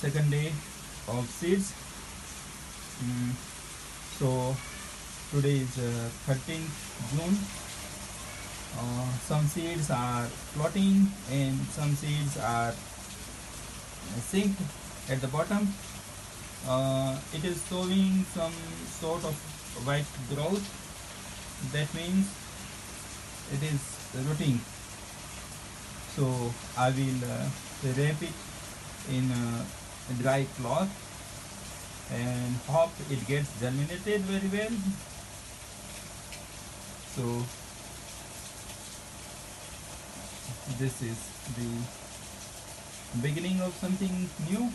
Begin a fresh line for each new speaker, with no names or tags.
second day of seeds. So today is 13th June. Some seeds are floating and some seeds are sink at the bottom. It is showing some sort of white growth. That means it is rotting. So I will wrap it in a dry cloth and hope it gets germinated very well. So this is the beginning of something new.